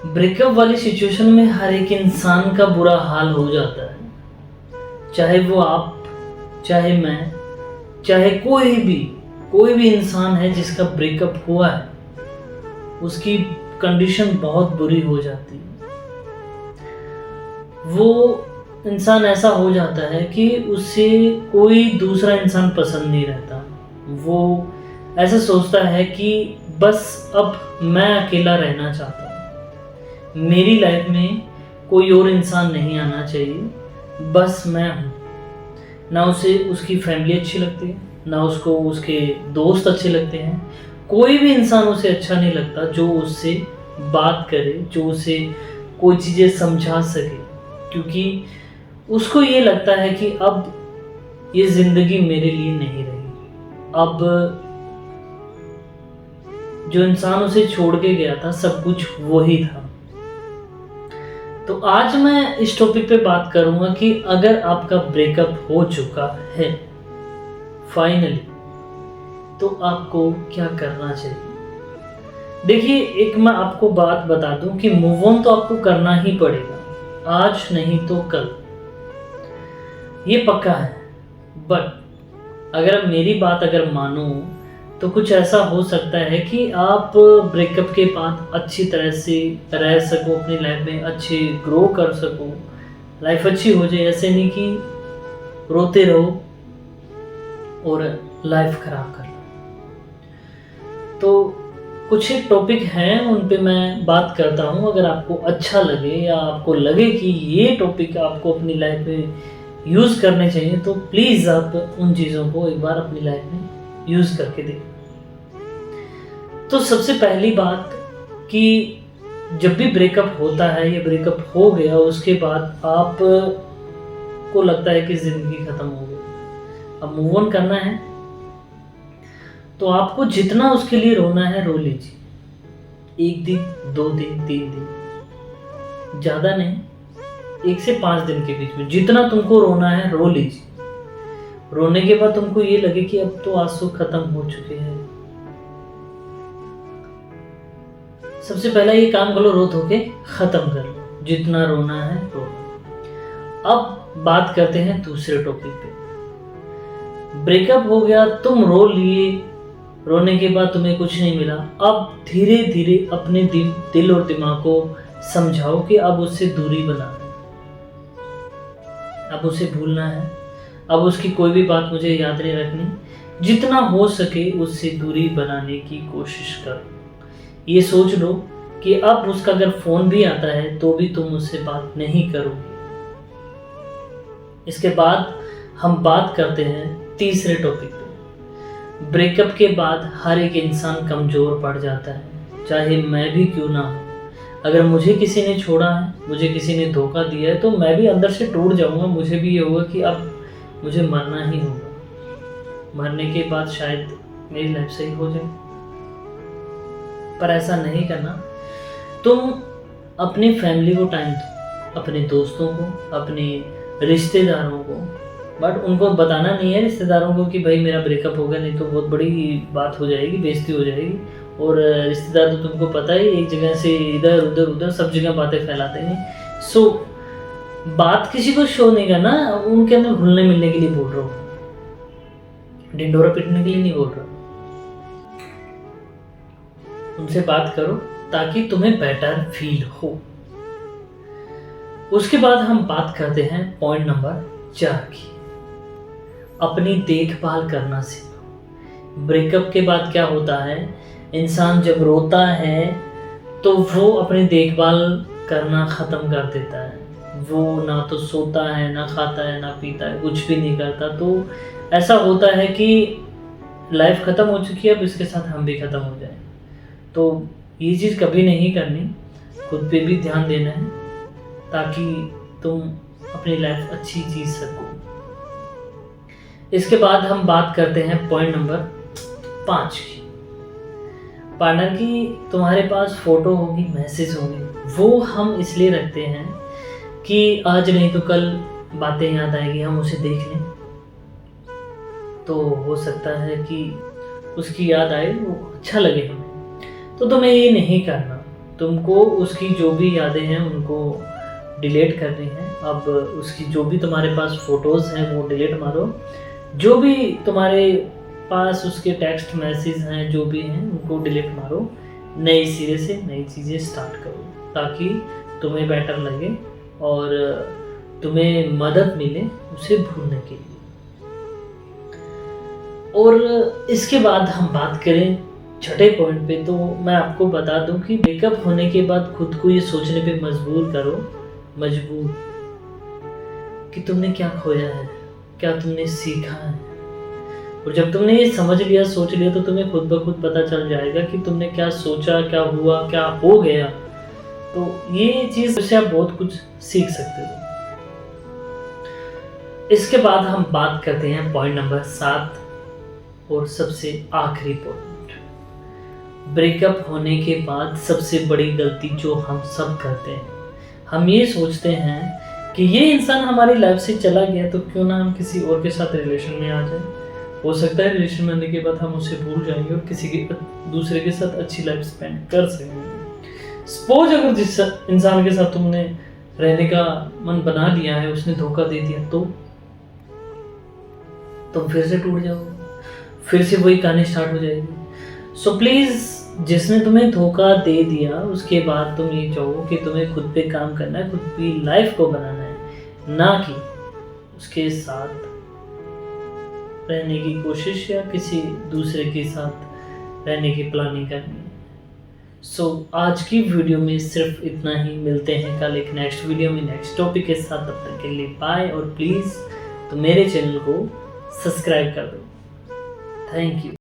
Breakup वाली situation में हर एक इंसान का बुरा हाल हो जाता है। चाहे वो आप, चाहे मैं, चाहे कोई भी इंसान है जिसका ब्रेकअप हुआ है, उसकी कंडीशन बहुत बुरी हो जाती है। वो इंसान ऐसा हो जाता है कि उसे कोई दूसरा इंसान पसंद नहीं रहता। वो ऐसा सोचता है कि बस अब मैं अकेला रहना चाहता हूँ। मेरी लाइफ में कोई और इंसान नहीं आना चाहिए, बस मैं हूँ। ना उसे उसकी फैमिली अच्छी लगती है, ना उसको उसके दोस्त अच्छे लगते हैं। कोई भी इंसान उसे अच्छा नहीं लगता जो उससे बात करे, जो उसे कोई चीज़ें समझा सके, क्योंकि उसको ये लगता है कि अब ये ज़िंदगी मेरे लिए नहीं रही। अब जो इंसान उसे छोड़ के गया था, सब कुछ वही था। तो आज मैं इस टॉपिक पे बात करूंगा कि अगर आपका ब्रेकअप हो चुका है फाइनली, तो आपको क्या करना चाहिए। देखिए, एक मैं आपको बात बता दूं कि मूव ऑन तो आपको करना ही पड़ेगा, आज नहीं तो कल, ये पक्का है। बट अगर आप मेरी बात अगर मानो तो कुछ ऐसा हो सकता है कि आप ब्रेकअप के बाद अच्छी तरह से रह सको, अपनी लाइफ में अच्छे ग्रो कर सको, लाइफ अच्छी हो जाए। ऐसे नहीं कि रोते रहो और लाइफ खराब कर लो। तो कुछ एक टॉपिक हैं, उन पे मैं बात करता हूँ। अगर आपको अच्छा लगे या आपको लगे कि ये टॉपिक आपको अपनी लाइफ में यूज़ करने चाहिए, तो प्लीज़ आप उन चीज़ों को एक बार अपनी लाइफ में यूज़ करके देखें। तो सबसे पहली बात कि जब भी ब्रेकअप होता है या ब्रेकअप हो गया, उसके बाद आप को लगता है कि ज़िंदगी ख़त्म हो गई, अब मूव ऑन करना है, तो आपको जितना उसके लिए रोना है रो लीजिए। 1 दिन, 2 दिन, 3 दिन, ज़्यादा नहीं, 1 से 5 दिन के बीच में जितना तुमको रोना है रो लीजिए। रोने के बाद तुमको ये लगे कि अब तो आंसू खत्म हो चुके हैं, सबसे पहला ये काम करो, रो धो के खत्म कर लो, जितना रोना है रो। अब बात करते हैं दूसरे टॉपिक पे। ब्रेकअप हो गया, तुम रो लिए, रोने के बाद तुम्हें कुछ नहीं मिला। अब धीरे धीरे अपने दिल और दिमाग को समझाओ कि अब उससे दूरी बनाना है, अब उसे भूलना है, अब उसकी कोई भी बात मुझे याद नहीं रखनी। जितना हो सके उससे दूरी बनाने की कोशिश करो। ये सोच लो कि अब उसका अगर फ़ोन भी आता है तो भी तुम उससे बात नहीं करोगे। इसके बाद हम बात करते हैं तीसरे टॉपिक पे। ब्रेकअप के बाद हर एक इंसान कमज़ोर पड़ जाता है, चाहे मैं भी क्यों ना हो। अगर मुझे किसी ने छोड़ा है, मुझे किसी ने धोखा दिया है, तो मैं भी अंदर से टूट जाऊंगा। मुझे भी ये होगा कि अब मुझे मरना ही होगा, मरने के बाद शायद मेरी लाइफ सही हो जाए। पर ऐसा नहीं करना। तुम अपनी फैमिली को टाइम दो, अपने दोस्तों को, अपने रिश्तेदारों को, बट उनको बताना नहीं है रिश्तेदारों को कि भाई मेरा ब्रेकअप हो गया, नहीं तो बहुत बड़ी बात हो जाएगी, बेइज्जती हो जाएगी। और रिश्तेदार तो तुमको पता ही, एक जगह से इधर उधर उधर सब जगह बातें फैलाते हैं। सो बात किसी को शो नहीं करना, उनके अंदर घुलने मिलने के लिए बोल रहा हूँ, ढिंडोरा पीटने के लिए नहीं बोल रहा। उनसे बात करो ताकि तुम्हें बेटर फील हो। उसके बाद हम बात करते हैं पॉइंट नंबर 4 की, अपनी देखभाल करना सीखो। ब्रेकअप के बाद क्या होता है, इंसान जब रोता है तो वो अपनी देखभाल करना ख़त्म कर देता है। वो ना तो सोता है, ना खाता है, ना पीता है, कुछ भी नहीं करता। तो ऐसा होता है कि लाइफ ख़त्म हो चुकी है, अब इसके साथ हम भी ख़त्म हो जाए। तो ये चीज़ कभी नहीं करनी, खुद पे भी ध्यान देना है ताकि तुम अपनी लाइफ अच्छी जी सको। इसके बाद हम बात करते हैं पॉइंट नंबर 5 की। पार्टनर की तुम्हारे पास फ़ोटो होगी, मैसेज होंगे, वो हम इसलिए रखते हैं कि आज नहीं तो कल बातें याद आएगी, हम उसे देख लें तो हो सकता है कि उसकी याद आए, वो अच्छा लगे हमें। तो तुम्हें ये नहीं करना। तुमको उसकी जो भी यादें हैं उनको डिलीट करनी है। अब उसकी जो भी तुम्हारे पास फ़ोटोज़ हैं वो डिलीट मारो, जो भी तुम्हारे पास उसके टेक्स्ट मैसेज हैं जो भी हैं उनको डिलीट मारो, नए सिरे से नई चीज़ें स्टार्ट करो ताकि तुम्हें बेटर लगे और तुम्हें मदद मिले उसे भूलने के लिए। और इसके बाद हम बात करें छठे पॉइंट पे, तो मैं आपको बता दूं कि ब्रेकअप होने के बाद खुद को ये सोचने पे मजबूर कि तुमने क्या खोया है, क्या तुमने सीखा है। और जब तुमने ये समझ लिया, सोच लिया, तो तुम्हें खुद ब खुद पता चल जाएगा कि तुमने क्या सोचा, क्या हुआ, क्या हो गया। तो ये चीज़ से आप बहुत कुछ सीख सकते हो। इसके बाद हम बात करते हैं पॉइंट नंबर 7 और सबसे आखिरी पॉइंट। ब्रेकअप होने के बाद सबसे बड़ी गलती जो हम सब करते हैं, हम ये सोचते हैं कि ये इंसान हमारी लाइफ से चला गया तो क्यों ना हम किसी और के साथ रिलेशन में आ जाए। हो सकता है रिलेशन में आने के बाद हम उसे भूल जाएंगे और किसी के दूसरे के साथ अच्छी लाइफ स्पेंड कर सकेंगे। सपोज अगर जिस इंसान के साथ तुमने रहने का मन बना लिया है उसने धोखा दे दिया, तो तुम फिर से टूट जाओगे, फिर से वही कहानी स्टार्ट हो जाएगी। सो प्लीज़, जिसने तुम्हें धोखा दे दिया उसके बाद तुम ये चाहो कि तुम्हें खुद पे काम करना है, खुद की लाइफ को बनाना है, ना कि उसके साथ रहने की कोशिश या किसी दूसरे के साथ रहने की प्लानिंग करनी है। सो आज की वीडियो में सिर्फ इतना ही। मिलते हैं कल एक नेक्स्ट वीडियो में नेक्स्ट टॉपिक के साथ। तब तक के लिए बाय, और प्लीज़ तो मेरे चैनल को सब्सक्राइब कर दो। Thank you.